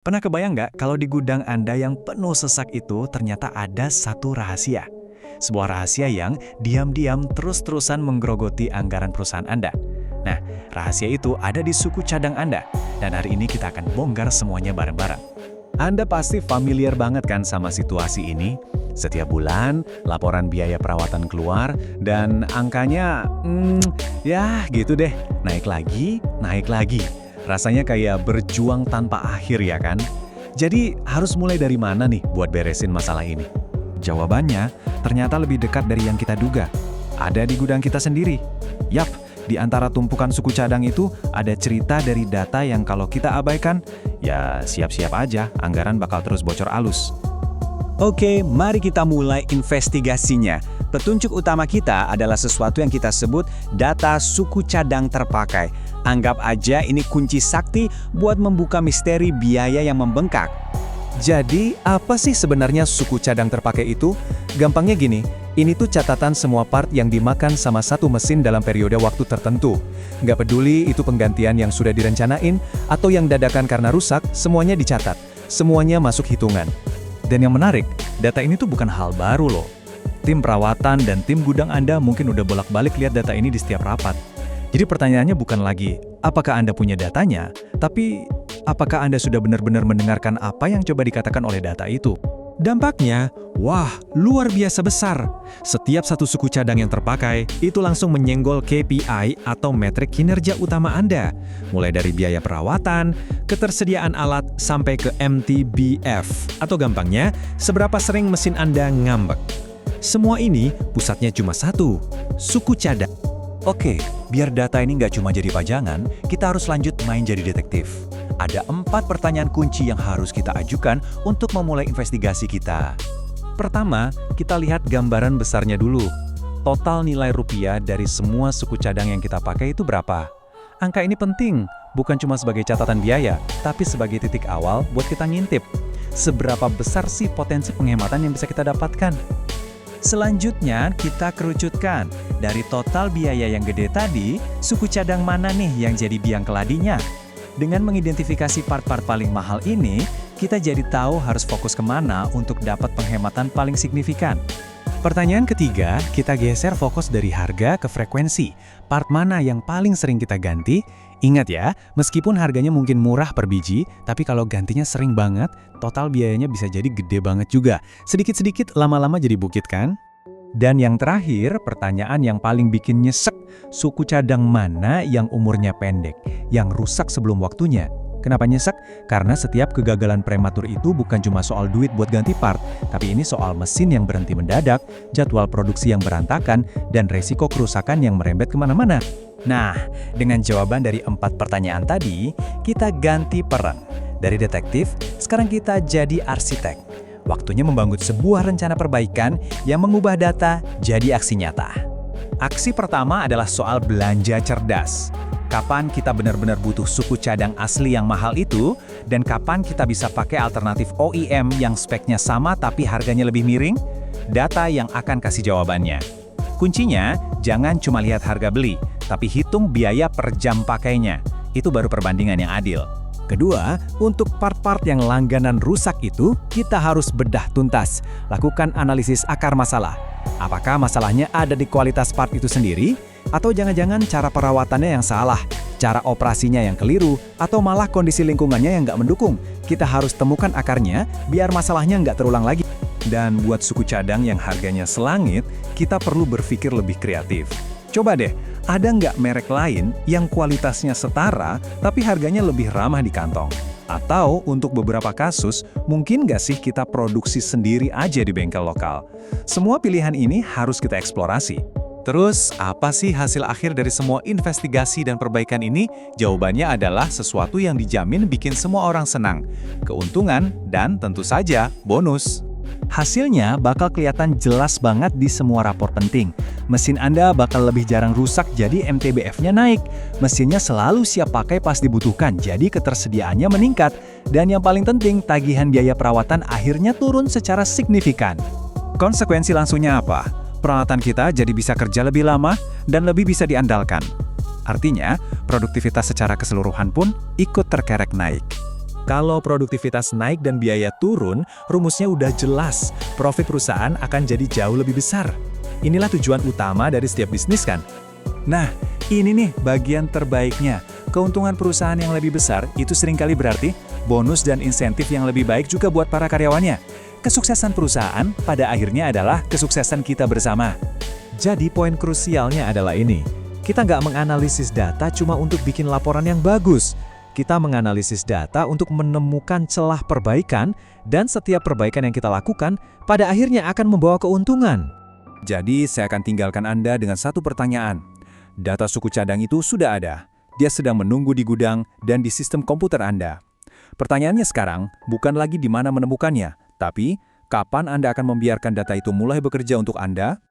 Pernah kebayang nggak kalau di gudang Anda yang penuh sesak itu ternyata ada satu rahasia? Sebuah rahasia yang diam-diam terus-terusan menggerogoti anggaran perusahaan Anda. Nah, rahasia itu ada di suku cadang Anda. Dan hari ini kita akan bongkar semuanya bareng-bareng. Anda pasti familiar banget kan sama situasi ini? Setiap bulan, laporan biaya perawatan keluar, dan angkanya, ya gitu deh, naik lagi, naik lagi. Rasanya kayak berjuang tanpa akhir ya kan? Jadi harus mulai dari mana nih buat beresin masalah ini? Jawabannya ternyata lebih dekat dari yang kita duga. Ada di gudang kita sendiri. Yap, di antara tumpukan suku cadang itu ada cerita dari data yang kalau kita abaikan, ya siap-siap aja anggaran bakal terus bocor alus. Oke, mari kita mulai investigasinya. Petunjuk utama kita adalah sesuatu yang kita sebut data suku cadang terpakai. Anggap aja ini kunci sakti buat membuka misteri biaya yang membengkak. Jadi, apa sih sebenarnya suku cadang terpakai itu? Gampangnya gini, ini tuh catatan semua part yang dimakan sama satu mesin dalam periode waktu tertentu. Nggak peduli itu penggantian yang sudah direncanain atau yang dadakan karena rusak, semuanya dicatat. Semuanya masuk hitungan. Dan yang menarik, data ini tuh bukan hal baru loh. Tim perawatan dan tim gudang Anda mungkin udah bolak-balik lihat data ini di setiap rapat. Jadi pertanyaannya bukan lagi, apakah Anda punya datanya, tapi apakah Anda sudah benar-benar mendengarkan apa yang coba dikatakan oleh data itu? Dampaknya, wah, luar biasa besar. Setiap satu suku cadang yang terpakai, itu langsung menyenggol KPI atau metrik kinerja utama Anda. Mulai dari biaya perawatan, ketersediaan alat, sampai ke MTBF. Atau gampangnya, seberapa sering mesin Anda ngambek. Semua ini pusatnya cuma satu, suku cadang. Oke, biar data ini nggak cuma jadi pajangan, kita harus lanjut main jadi detektif. Ada 4 pertanyaan kunci yang harus kita ajukan untuk memulai investigasi kita. Pertama, kita lihat gambaran besarnya dulu. Total nilai rupiah dari semua suku cadang yang kita pakai itu berapa? Angka ini penting, bukan cuma sebagai catatan biaya, tapi sebagai titik awal buat kita ngintip. Seberapa besar sih potensi penghematan yang bisa kita dapatkan? Selanjutnya, kita kerucutkan. Dari total biaya yang gede tadi, suku cadang mana nih yang jadi biang keladinya? Dengan mengidentifikasi part-part paling mahal ini, kita jadi tahu harus fokus kemana untuk dapat penghematan paling signifikan. Pertanyaan ketiga, kita geser fokus dari harga ke frekuensi. Part mana yang paling sering kita ganti? Ingat ya, meskipun harganya mungkin murah per biji, tapi kalau gantinya sering banget, total biayanya bisa jadi gede banget juga. Sedikit-sedikit lama-lama jadi bukit kan? Dan yang terakhir, pertanyaan yang paling bikin nyesek, suku cadang mana yang umurnya pendek, yang rusak sebelum waktunya? Kenapa nyesek? Karena setiap kegagalan prematur itu bukan cuma soal duit buat ganti part, tapi ini soal mesin yang berhenti mendadak, jadwal produksi yang berantakan, dan resiko kerusakan yang merembet kemana-mana. Nah, dengan jawaban dari 4 pertanyaan tadi, kita ganti peran. Dari detektif, sekarang kita jadi arsitek. Waktunya membangun sebuah rencana perbaikan yang mengubah data jadi aksi nyata. Aksi pertama adalah soal belanja cerdas. Kapan kita benar-benar butuh suku cadang asli yang mahal itu, dan kapan kita bisa pakai alternatif OEM yang speknya sama tapi harganya lebih miring? Data yang akan kasih jawabannya. Kuncinya, jangan cuma lihat harga beli, tapi hitung biaya per jam pakainya. Itu baru perbandingan yang adil. Kedua, untuk part-part yang langganan rusak itu, kita harus bedah tuntas. Lakukan analisis akar masalah. Apakah masalahnya ada di kualitas part itu sendiri? Atau jangan-jangan cara perawatannya yang salah, cara operasinya yang keliru, atau malah kondisi lingkungannya yang nggak mendukung? Kita harus temukan akarnya, biar masalahnya nggak terulang lagi. Dan buat suku cadang yang harganya selangit, kita perlu berpikir lebih kreatif. Coba deh, ada nggak merek lain yang kualitasnya setara, tapi harganya lebih ramah di kantong? Atau untuk beberapa kasus, mungkin nggak sih kita produksi sendiri aja di bengkel lokal? Semua pilihan ini harus kita eksplorasi. Terus, apa sih hasil akhir dari semua investigasi dan perbaikan ini? Jawabannya adalah sesuatu yang dijamin bikin semua orang senang. Keuntungan dan tentu saja bonus. Hasilnya bakal kelihatan jelas banget di semua rapor penting. Mesin Anda bakal lebih jarang rusak, jadi MTBF-nya naik. Mesinnya selalu siap pakai pas dibutuhkan, jadi ketersediaannya meningkat. Dan yang paling penting, tagihan biaya perawatan akhirnya turun secara signifikan. Konsekuensi langsungnya apa? Peralatan kita jadi bisa kerja lebih lama dan lebih bisa diandalkan. Artinya, produktivitas secara keseluruhan pun ikut terkerek naik. Kalau produktivitas naik dan biaya turun, rumusnya udah jelas. Profit perusahaan akan jadi jauh lebih besar. Inilah tujuan utama dari setiap bisnis kan? Nah, ini nih bagian terbaiknya. Keuntungan perusahaan yang lebih besar itu seringkali berarti bonus dan insentif yang lebih baik juga buat para karyawannya. Kesuksesan perusahaan pada akhirnya adalah kesuksesan kita bersama. Jadi poin krusialnya adalah ini. Kita nggak menganalisis data cuma untuk bikin laporan yang bagus. Kita menganalisis data untuk menemukan celah perbaikan, dan setiap perbaikan yang kita lakukan pada akhirnya akan membawa keuntungan. Jadi, saya akan tinggalkan Anda dengan satu pertanyaan. Data suku cadang itu sudah ada. Dia sedang menunggu di gudang dan di sistem komputer Anda. Pertanyaannya sekarang bukan lagi di mana menemukannya, tapi kapan Anda akan membiarkan data itu mulai bekerja untuk Anda?